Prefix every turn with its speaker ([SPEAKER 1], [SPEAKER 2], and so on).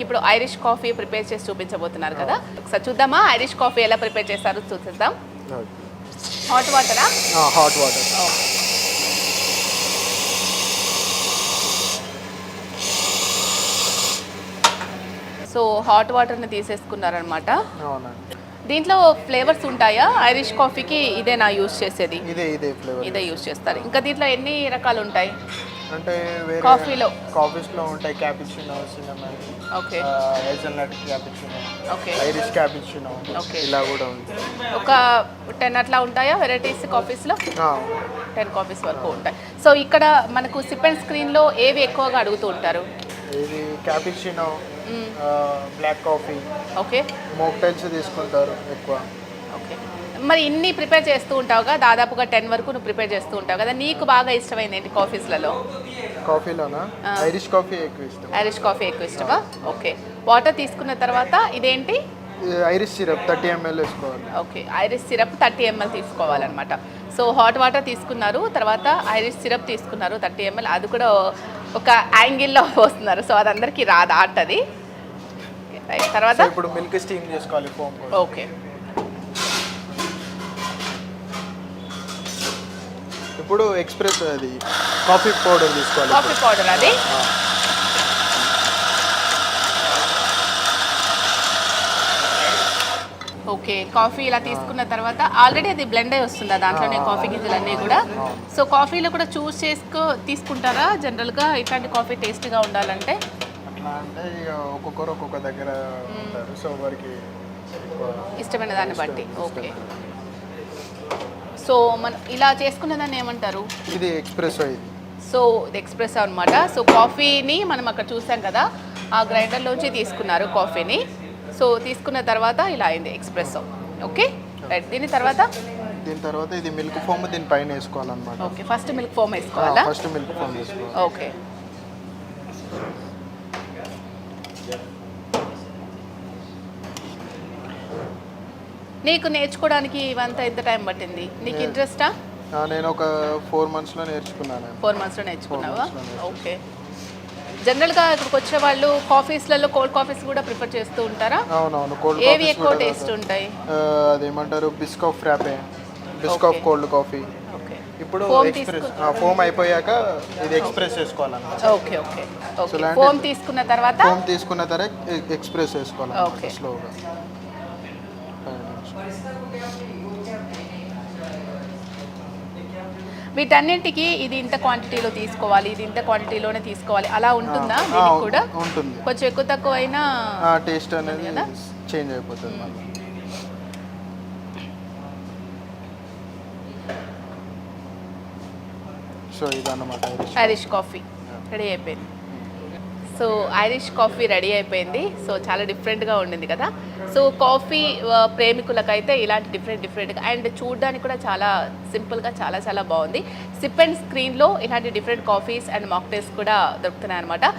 [SPEAKER 1] మనకి ఇప్పుడు Irish coffee prepare చేసి చూపించబోతున్నారు కదా, ఒకసారి చూద్దామా ఐరిష్ కాఫీ ఎలా ప్రిపేర్ చేస్తారో చూసేద్దాం. హాట్ వాటరా?
[SPEAKER 2] Hot water.
[SPEAKER 1] సో హాట్ వాటర్ని తీసేసుకున్నారనమాట.
[SPEAKER 2] అవునండి.
[SPEAKER 1] దీంట్లో ఫ్లేవర్స్ ఉంటాయా? ఐరిష్ కాఫీకి ఇదేనా యూజ్ చేసేది?
[SPEAKER 2] ఇదే ఫ్లేవర్.
[SPEAKER 1] ఇదే యూజ్ చేస్తారు. ఇంకా దీంట్లో ఎన్ని రకాలు ఉంటాయి?
[SPEAKER 2] అంటే వేరే కాఫీస్లో ఉంటాయి. Cappuccino, cinnamon,
[SPEAKER 1] okay,
[SPEAKER 2] hazelnut cappuccino,
[SPEAKER 1] okay,
[SPEAKER 2] Irish cappuccino,
[SPEAKER 1] okay,
[SPEAKER 2] ఇలా కూడా ఉంది.
[SPEAKER 1] ఒక 10 అట్లా ఉంటాయా వెరైటీస్ కాఫీస్లో? 10 కాఫీస్ వరకు ఉంటాయి. సో ఇక్కడ మనకు సిప్ అండ్ స్క్రీన్లో ఏవి ఎక్కువగా అడుగుతూ ఉంటారు?
[SPEAKER 2] ఇది cappuccino, black coffee,
[SPEAKER 1] okay,
[SPEAKER 2] mocktails తీసుకుంటారు ఎక్కువ.
[SPEAKER 1] ఓకే. మరి ఇన్ని ప్రిపేర్ చేస్తూ ఉంటావుగా, దాదాపుగా 10 వరకు నువ్వు ప్రిపేర్ చేస్తూ ఉంటావు కదా, నీకు బాగా ఇష్టమైంది ఏంటి కాఫీస్లలో?
[SPEAKER 2] కాఫీలోనా ఐరిష్ కాఫీ ఎక్కువ ఇష్టం.
[SPEAKER 1] ఐరిష్ కాఫీ ఎక్కువ ఇష్టమా? ఓకే. వాటర్ తీసుకున్న తర్వాత ఇదేంటి?
[SPEAKER 2] ఐరిష్ సిరప్ 30 ml వేసుకోవాలి.
[SPEAKER 1] ఓకే, ఐరిష్ సిరప్ 30 ml తీసుకోవాలన్నమాట. సో హాట్ వాటర్ తీసుకున్నారు, తర్వాత ఐరిష్ సిరప్ తీసుకున్నారు 30 ml. అది కూడా ఒక యాంగిల్లో పోస్తున్నారు, సో అది అందరికీ రాదు ఆర్ట్ అది. తర్వాత
[SPEAKER 2] ఇప్పుడు మిల్క్ స్టీమ్ చేసుకోవాలి ఫోమ్.
[SPEAKER 1] ఓకే.
[SPEAKER 2] ఇప్పుడు ఎక్స్ప్రెస్ అది కాఫీ పౌడర్ తీసుకోవాలి.
[SPEAKER 1] కాఫీ పౌడర్ అది. ఓకే, కాఫీ ఇలా తీసుకున్న తర్వాత ఆల్రెడీ అది బ్లెండ్ అయి వస్తుందా దాంట్లోనే కాఫీ గింజలన్నీ కూడా? సో కాఫీలో కూడా చూస్ తీసుకుంటారా జనరల్గా ఇట్లాంటి కాఫీ టేస్ట్గా ఉండాలంటే?
[SPEAKER 2] అట్లా అంటే ఇక ఒక్కొక్కరు ఒక్కొక్క దగ్గర ఉంటారు, సో వారికి
[SPEAKER 1] ఇష్టమైన దాన్ని బట్టి. ఓకే. సో మనం ఇలా చేసుకున్న దాన్ని ఏమంటారు?
[SPEAKER 2] ఇది ఎక్స్ప్రెసో. ఇది
[SPEAKER 1] సో ఇది ఎక్స్ప్రెసో అనమాట. సో కాఫీని మనం అక్కడ చూసాం కదా, ఆ గ్రైండర్లోంచి తీసుకున్నారు కాఫీని. సో తీసుకున్న తర్వాత ఇలా అయింది ఎక్స్ప్రెసో. Okay, right. దీని తర్వాత
[SPEAKER 2] ఇది మిల్క్ ఫోమ్ దీనిపైన వేసుకోవాలన్నమాట.
[SPEAKER 1] ఓకే, ఫస్ట్ మిల్క్ ఫోమ్ వేసుకోవాలా?
[SPEAKER 2] ఫస్ట్ మిల్క్ ఫోమ్ వేసుకోవాలి.
[SPEAKER 1] ఓకే. నీకు నేర్చుకోవడానికి ఇవంతా ఎంత టైం పట్టింది? నీకు ఇంట్రెస్టా?
[SPEAKER 2] నేను ఒక 4 monthsలో నేర్చుకున్నాను.
[SPEAKER 1] 4 monthsలో నేర్చుకున్నావా? ఓకే. జనరల్గా ఇక్కడికి వచ్చే వాళ్ళు కాఫీస్లలో కోల్డ్ కాఫీస్ కూడా ప్రిఫర్ చేస్తూ ఉంటారా?
[SPEAKER 2] అవునవును. కోల్డ్
[SPEAKER 1] ఏవి ఎక్కువ టేస్ట్ ఉంటాయి?
[SPEAKER 2] అదేమంటారు, Biscoff frappe, Biscoff cold coffee.
[SPEAKER 1] Okay.
[SPEAKER 2] ఇప్పుడు ఎక్స్ప్రెస్ ఫోమ్ అయిపోయాక ఇది ఎక్స్ప్రెస్ చేసుకోవాలన్నమాట.
[SPEAKER 1] Okay, okay, okay. ఫోమ్ తీసుకున్న తర్వాత
[SPEAKER 2] ఎక్స్ప్రెస్ వేసుకోవాలి స్లోగా.
[SPEAKER 1] వీటన్నింటికి ఇది ఇంత క్వాంటిటీలో తీసుకోవాలి, ఇది ఇంత క్వాంటిటీలోనే తీసుకోవాలి అలా ఉంటుందా? దీనికి కూడా
[SPEAKER 2] ఉంటుంది.
[SPEAKER 1] కొంచెం ఎక్కువ తక్కువ అయినా
[SPEAKER 2] టేస్ట్ అనేది చేంజ్ అయిపోతుంది మళ్ళీ. సో ఇదన్నమాట
[SPEAKER 1] ఐరిష్ కాఫీ రెడీ అయిపోయింది. సో ఐరిష్ కాఫీ రెడీ అయిపోయింది. సో చాలా డిఫరెంట్గా ఉండింది కదా. సో కాఫీ ప్రేమికులకైతే ఇలాంటి డిఫరెంట్గా అండ్ చూడడానికి కూడా చాలా సింపుల్గా చాలా బాగుంది. సిప్ అండ్ స్క్రీన్లో ఇలాంటి డిఫరెంట్ కాఫీస్ అండ్ మాక్టైల్స్ కూడా దొరుకుతున్నాయి అనమాట.